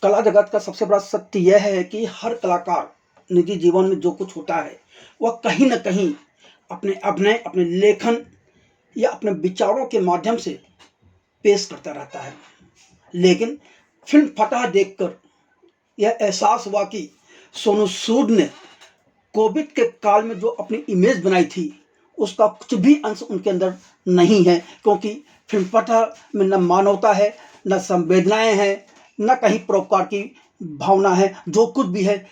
कला जगत का सबसे बड़ा सत्य यह है कि हर कलाकार निजी जीवन में जो कुछ होता है वह कहीं न कहीं अपने अभिनय, अपने लेखन या अपने विचारों के माध्यम से पेश करता रहता है। लेकिन फ़िल्म फतह देखकर यह एहसास हुआ कि सोनू सूद ने कोविड के काल में जो अपनी इमेज बनाई थी, उसका कुछ भी अंश उनके अंदर नहीं है, क्योंकि फ़िल्म फतह में न मानवता है, न संवेदनाएँ हैं, न कहीं परोपकार की भावना है। जो कुछ भी है,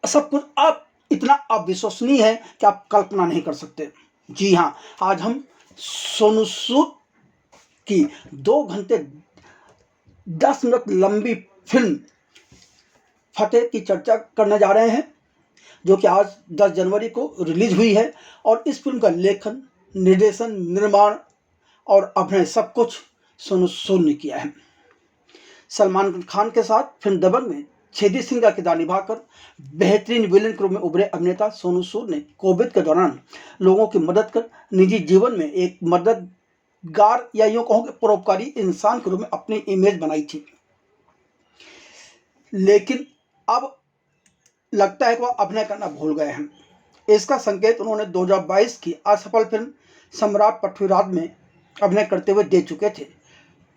सब कुछ आप इतना अविश्वसनीय है कि आप कल्पना नहीं कर सकते। जी हाँ, आज हम सोनू सूद की 2 घंटे 10 मिनट लंबी फ़िल्म फतेह की चर्चा करने जा रहे हैं, जो कि आज 10 जनवरी को रिलीज़ हुई है। और इस फ़िल्म का लेखन, निर्देशन, निर्माण और अभिनय सब कुछ सोनू सूद ने किया है। सलमान खान के साथ फ़िल्म दबंग में छेदी सिंह का किरदार निभाकर बेहतरीन विलेन के रूप में उभरे अभिनेता सोनू सूद ने कोविड के दौरान लोगों की मदद कर निजी जीवन में एक मददगार या यूँ कहूँ कि परोपकारी इंसान के रूप में अपनी इमेज बनाई थी। लेकिन अब लगता है कि वह अभिनय करना भूल गए हैं। इसका संकेत उन्होंने 2022 की असफल फिल्म सम्राट पृथ्वीराज में अभिनय करते हुए दे चुके थे।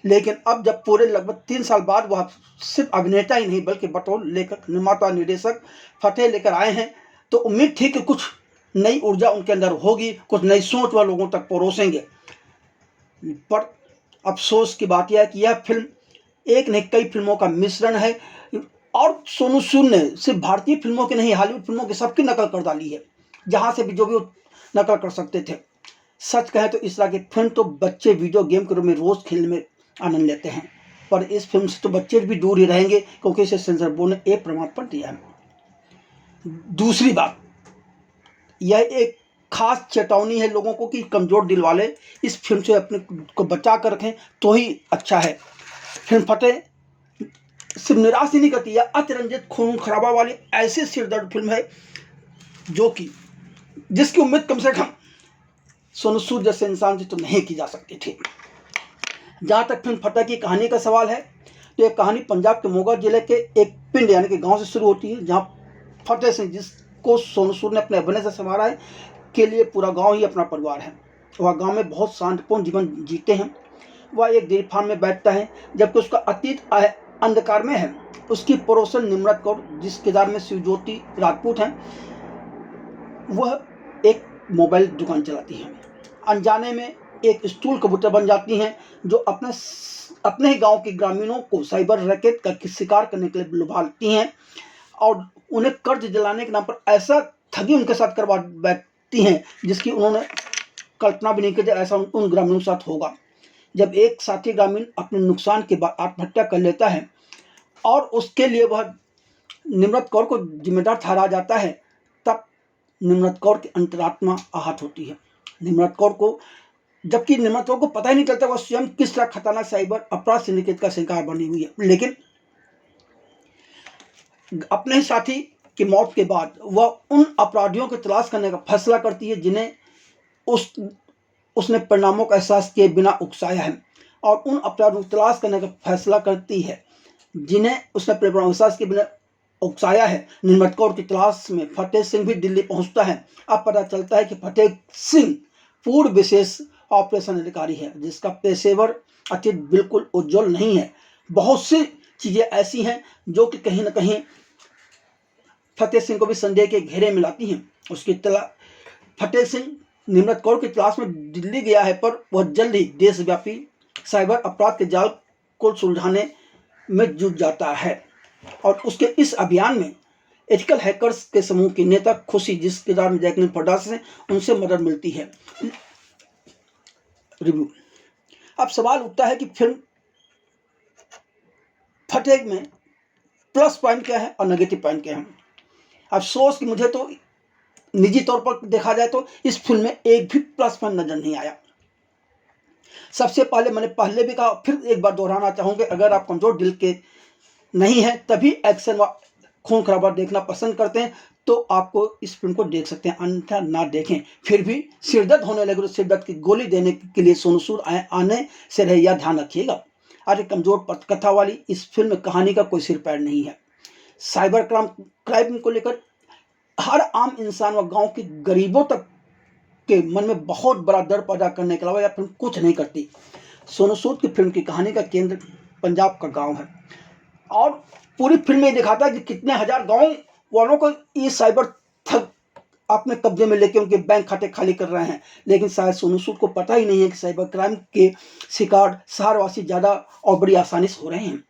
लेकिन अब जब पूरे लगभग 3 साल बाद वह सिर्फ अभिनेता ही नहीं बल्कि बतौर लेखक, निर्माता, निर्देशक फतेह लेकर आए हैं, तो उम्मीद थी कि कुछ नई ऊर्जा उनके अंदर होगी, कुछ नई सोच वह लोगों तक परोसेंगे। पर अफसोस की बात यह है कि यह फिल्म एक नहीं कई फिल्मों का मिश्रण है। और सोनू सूद ने सिर्फ भारतीय फिल्मों की नहीं, हॉलीवुड फिल्मों की सबकी नकल कर डाली है, जहाँ से भी जो भी वो नकल कर सकते थे। सच कहें तो इस तरह की फिल्म तो बच्चे वीडियो गेम के रूप में रोज़ खेलने में आनंद लेते हैं, पर इस फिल्म से तो बच्चे भी दूर ही रहेंगे, क्योंकि इसे सेंसर बोर्ड ने ए प्रमाण पत्र दिया है। दूसरी बात, यह एक खास चेतावनी है लोगों को कि कमज़ोर दिल वाले इस फिल्म से अपने को बचा कर रखें तो ही अच्छा है। फिल्म फतेह सिर्फ निराश ही नहीं करती, यह अतिरंजित खून खराबा वाली ऐसी सिरदर्द फिल्म है जो कि जिसकी उम्मीद कम से कम सोनू सूद जैसे इंसान से तो नहीं की जा सकती थी। जहाँ तक फिल्म फतेह की कहानी का सवाल है, तो यह कहानी पंजाब के मोगा जिले के एक पिंड यानी कि गांव से शुरू होती है, जहाँ फतेह सिंह, जिसको सोनू सूद ने अपने अभिनय से संवारा है, के लिए पूरा गांव ही अपना परिवार है। वह गांव में बहुत शांतिपूर्ण जीवन जीते हैं। वह एक डेयरी फार्म में बैठता है, जबकि उसका अतीत अंधकार में है। उसकी पड़ोसन निम्रत कौर, जिस किरदार में शिवज्योति राजपूत हैं, वह एक मोबाइल दुकान चलाती हैं। अनजाने में एक स्टूल कबूतर बन जाती हैं, जो अपने ही गांव के ग्रामीणों को साइबर रैकेट का शिकार करने के लिए लुभाती हैं और उन्हें कर्ज दिलाने के नाम पर ऐसा ठगी उनके साथ करवा बैठती हैं, जिसकी उन्होंने कल्पना भी नहीं की ऐसा उन ग्रामीणों के साथ होगा। जब एक साथी ग्रामीण अपने नुकसान के बाद आत्महत्या कर लेता है और उसके लिए वह निम्रत कौर को जिम्मेदार ठहराया जाता है, तब निम्रत कौर की अंतरात्मा आहत होती है। निम्रत कौर को पता ही नहीं चलता वह स्वयं किस तरह खतरनाक साइबर अपराध सिंडिकेट का शिकार बनी हुई है। लेकिन अपने ही साथी की मौत के बाद वह उन अपराधियों की तलाश करने का फैसला करती है जिन्हें उसने परिणामों का एहसास किए बिना उकसाया है, और उन अपराधियों की तलाश करने का फैसला करती है जिन्हें उसने परिणामों का एहसास किए बिना उकसाया है। निम्रत कौर की तलाश में फतेह सिंह भी दिल्ली पहुंचता है। अब पता चलता है कि फतेह सिंह पूर्व विशेष ऑपरेशन अधिकारी है, जिसका पेशेवर अतीत बिल्कुल उज्जवल नहीं है। बहुत सी चीज़ें ऐसी हैं जो कि कहीं ना कहीं फतेह सिंह को भी संदेह के घेरे में लाती हैं। फतेह सिंह निम्रत कौर की तलाश में दिल्ली गया है, पर वह जल्द ही देशव्यापी साइबर अपराध के जाल को सुलझाने में जुट जाता है। और उसके इस अभियान में एथिकल हैकर्स के समूह की नेता खुशी, जिस किरदार में जैकलिन फर्नांडिस है, उनसे मदद मिलती है। रिव्यू। अब सवाल उठता है कि फिल्म फतेह में प्लस पॉइंट क्या है और नेगेटिव पॉइंट क्या है। अफसोस कि मुझे तो निजी तौर पर देखा जाए तो इस फिल्म में एक भी प्लस पॉइंट नजर नहीं आया। सबसे पहले, मैंने पहले भी कहा, फिर एक बार दोहराना चाहूँगा, अगर आप कमजोर दिल के नहीं हैं, तभी एक्शन व खून खराबा देखना पसंद करते हैं, तो आपको इस फिल्म को देख सकते हैं, अन्यथा ना देखें। फिर भी सिरदर्द होने लगे तो सिरदर्द की गोली देने के लिए सोनू सूद आने से रहे, यह ध्यान रखिएगा। आज एक कमजोर पटकथा वाली इस फिल्म में कहानी का कोई सिर पैर नहीं है। साइबर क्राइम को लेकर हर आम इंसान व गांव के गरीबों तक के मन में बहुत बड़ा डर पैदा करने के अलावा यह फिल्म कुछ नहीं करती। सोनू सूद की फिल्म की कहानी का केंद्र पंजाब का गांव है और पूरी फिल्म में दिखाता है कि कितने हजार गांव वालों को ये साइबर ठग अपने कब्जे में लेके उनके बैंक खाते खाली कर रहे हैं। लेकिन शायद सोनू सूद को पता ही नहीं है कि साइबर क्राइम के शिकार शहरवासी ज़्यादा और बड़ी आसानी से हो रहे हैं।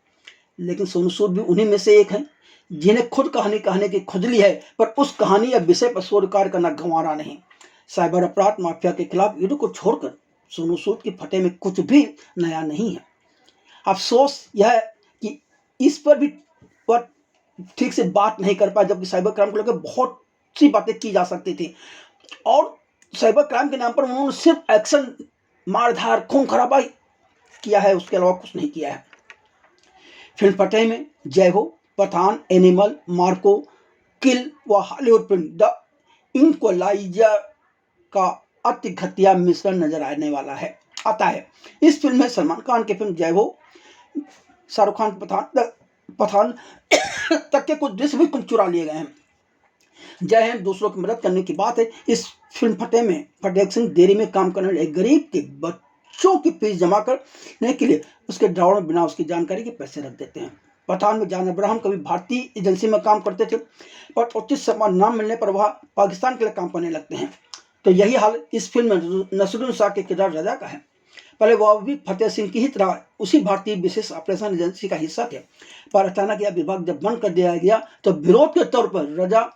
लेकिन सोनू सूद भी उन्हीं में से एक हैं जिन्हें खुद कहानी कहने की खुजली है, पर उस कहानी या विषय पर शोधकार करना गंवारा नहीं। साइबर अपराध माफिया के खिलाफ युद्ध को छोड़कर सोनू सूद की फतेह में कुछ भी नया नहीं है। अफसोस यह है कि इस पर भी ठीक से बात नहीं कर पाए, जबकि साइबर क्राइम को लेकर बहुत सी बातें की जा सकती थी और साइबर क्राइम के नाम पर उन्होंने सिर्फ एक्शन, मारधार, खून खराबा किया है, उसके अलावा कुछ नहीं किया है। फिल्म फतेह में जय हो, पठान, एनिमल, मार्को, किल व हॉलीवुड फिल्म द इक्वलाइजर का अति घटिया मिश्रण नजर आने वाला है आता है। इस फिल्म में सलमान खान की फिल्म जय हो, शाहरुख खान पठान तक के कुछ दृश्य भी चुरा लिए गए हैं। जय हिंद दूसरों की मदद करने की बात है। इस फिल्म फतेह में फतेह सिंह डेयरी में काम करने वाले एक गरीब के बच्चों की फीस जमा करने के लिए उसके ड्रावर में बिना उसकी जानकारी के पैसे रख देते हैं। पठान में जान अब्राहम कभी भारतीय एजेंसी में काम करते थे, पर उचित सम्मान न मिलने पर वह पाकिस्तान के लिए काम करने लगते हैं। तो यही हाल इस फिल्म में नसरुद्दीन शाह के किरदार रजा का है। पहले वह भी फतेह सिंह की ही तरह उसी भारतीय विशेष ऑपरेशन एजेंसी का हिस्सा थे, पर अचानक यह विभाग जब बंद कर दिया गया तो विरोध के तौर पर रजा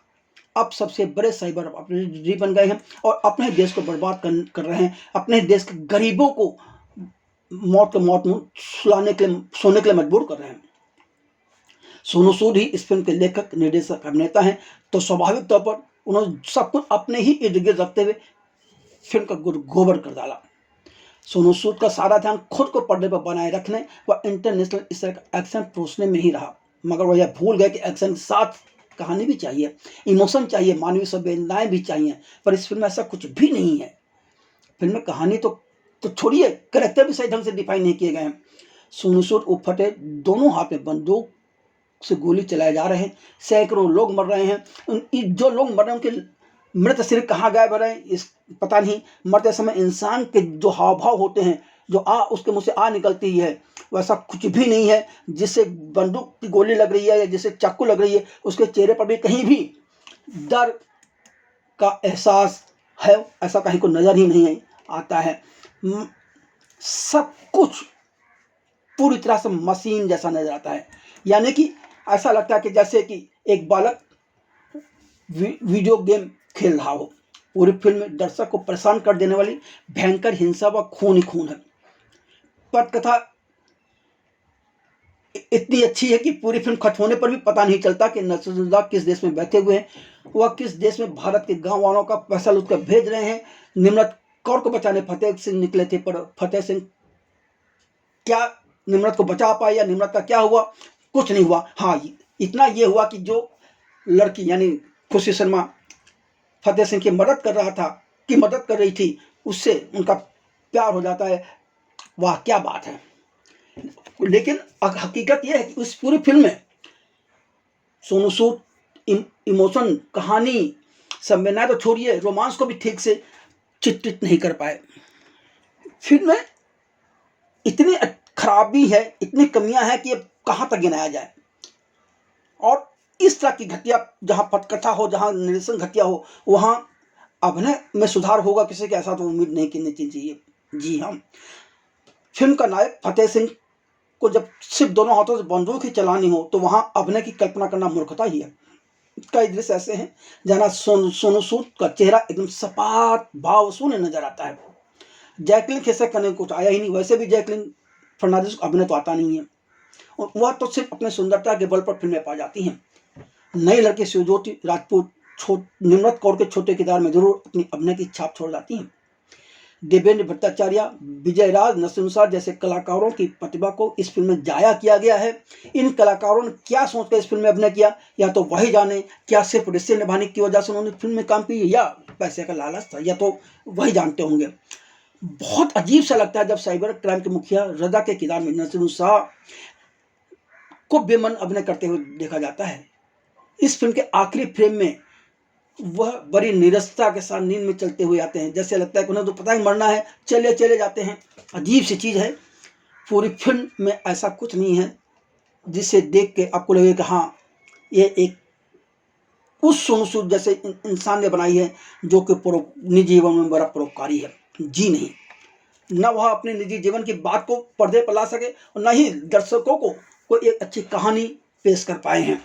अब सबसे बड़े साइबर अपराधी बन गए हैं और अपने देश को बर्बाद कर रहे हैं। अपने देश के गरीबों को मौत में सोने के लिए मजबूर कर रहे हैं। सोनू सूद ही इस फिल्म के लेखक, निर्देशक, अभिनेता हैं, तो स्वाभाविक तौर पर उन्होंने सब कुछ अपने ही इर्द गिर्द रखते हुए फिल्म का गोबर कर डाला। सोनू सूद का सारा ध्यान खुद को पर्दे पर बनाए रखने व इंटरनेशनल इस तरह का एक्शन परोसने में ही रहा, मगर वह यह भूल गए कि एक्शन के साथ कहानी भी चाहिए, इमोशन चाहिए, मानवीय संवेदनाएं भी चाहिए। पर इस फिल्म में ऐसा कुछ भी नहीं है। फिल्म में कहानी तो छोड़िए, कैरेक्टर भी सही ढंग से डिफाइन नहीं किए गए हैं। सोनू सूद और फतेह दोनों हाथ में बंदूक से गोली चलाए जा रहे हैं, सैकड़ों लोग मर रहे हैं। जो लोग मर रहे हैं उनके मृत शरीर कहाँ गायब रहे हैं इस पता नहीं। मरते समय इंसान के जो हाव भाव होते हैं, जो उसके मुंह से निकलती है, वैसा कुछ भी नहीं है। जिससे बंदूक की गोली लग रही है या जिससे चाकू लग रही है, उसके चेहरे पर भी कहीं भी डर का एहसास है, ऐसा कहीं को नजर ही नहीं आता है। सब कुछ पूरी तरह से मशीन जैसा नजर आता है, यानी कि ऐसा लगता है कि जैसे कि एक बालक वीडियो गेम खेल रहा हो। पूरी फिल्म में दर्शक को परेशान कर देने वाली भयंकर हिंसा व खून ही खून है। पटकथा इतनी अच्छी है कि पूरी फिल्म खत्म होने पर भी पता नहीं चलता कि नसरुद्दीन किस देश में बैठे हुए हैं, वह किस देश में भारत के गांव वालों का पैसा लूट कर भेज रहे हैं। निम्रत कौर को बचाने फतेह सिंह निकले थे, पर फतेह सिंह क्या निम्रत को बचा पाए या निम्रत का क्या हुआ, कुछ नहीं हुआ। हाँ, इतना ये हुआ कि जो लड़की यानी खुशी शर्मा फतेह सिंह की मदद कर रही थी, उससे उनका प्यार हो जाता है। वाह क्या बात है। लेकिन हकीकत यह है कि उस पूरी फिल्म में सोनू सूद इमोशन, कहानी, संवेदना तो छोड़िए, रोमांस को भी ठीक से चित्रित नहीं कर पाए। फिल्म में इतनी खराबी है, इतनी कमियां हैं कि अब कहाँ तक गिनाया जाए। और इस तरह की घटिया, जहाँ पटकथा हो, जहाँ निर्देशन घटिया हो, वहाँ अभिनय में सुधार होगा किसी के, ऐसा तो उम्मीद नहीं करनी चाहिए। जी हाँ, फिल्म का नायक फतेह सिंह को जब सिर्फ दोनों हाथों से बंदूक ही चलानी हो तो वहाँ अभिनय की कल्पना करना मूर्खता ही है। कई दृश्य ऐसे हैं जहाँ सोनू सूद का चेहरा एकदम सपाट भाव शून्य नजर आता है। जैकलिन खेसर करने को कुछ आया ही नहीं। वैसे भी जैकलिन फर्नांडिस को अभिनय तो आता नहीं है, वह तो सिर्फ अपने सुंदरता के बल पर फिल्में पा जाती हैं। नई लड़की शिवज्योति राजपूत निम्रत कौर के छोटे किरदार में जरूर अपनी अभिनय की छाप छोड़ जाती हैं। देवेंद्र भट्टाचार्य, विजय राज, नसीरुद्दीन जैसे कलाकारों की प्रतिभा को इस फिल्म में जाया किया गया है। इन कलाकारों ने क्या सोचकर इस फिल्म में अभिनय किया, या तो वही जाने। क्या सिर्फ रिश्ते निभाने की वजह से उन्होंने फिल्म में काम की, या पैसे का लालच था, या तो वही जानते होंगे। बहुत अजीब सा लगता है जब साइबर क्राइम के मुखिया रजा के किरदार में नसीरुद्दीन शाह को बेमन अभिनय करते हुए देखा जाता है। इस फिल्म के आखिरी फ्रेम में वह बड़ी नीरसता के साथ नींद में चलते हुए आते हैं, जैसे लगता है कि उन्हें तो पता ही मरना है, चले चले जाते हैं। अजीब सी चीज़ है। पूरी फिल्म में ऐसा कुछ नहीं है जिसे देख के आपको लगे कि हाँ, ये एक उस सोनू सूद जैसे इंसान ने बनाई है जो कि निजी जीवन में बड़ा परोपकारी है। जी नहीं, न वह अपने निजी जीवन की बात को पर्दे पर ला सके और न ही दर्शकों को कोई एक अच्छी कहानी पेश कर पाए हैं।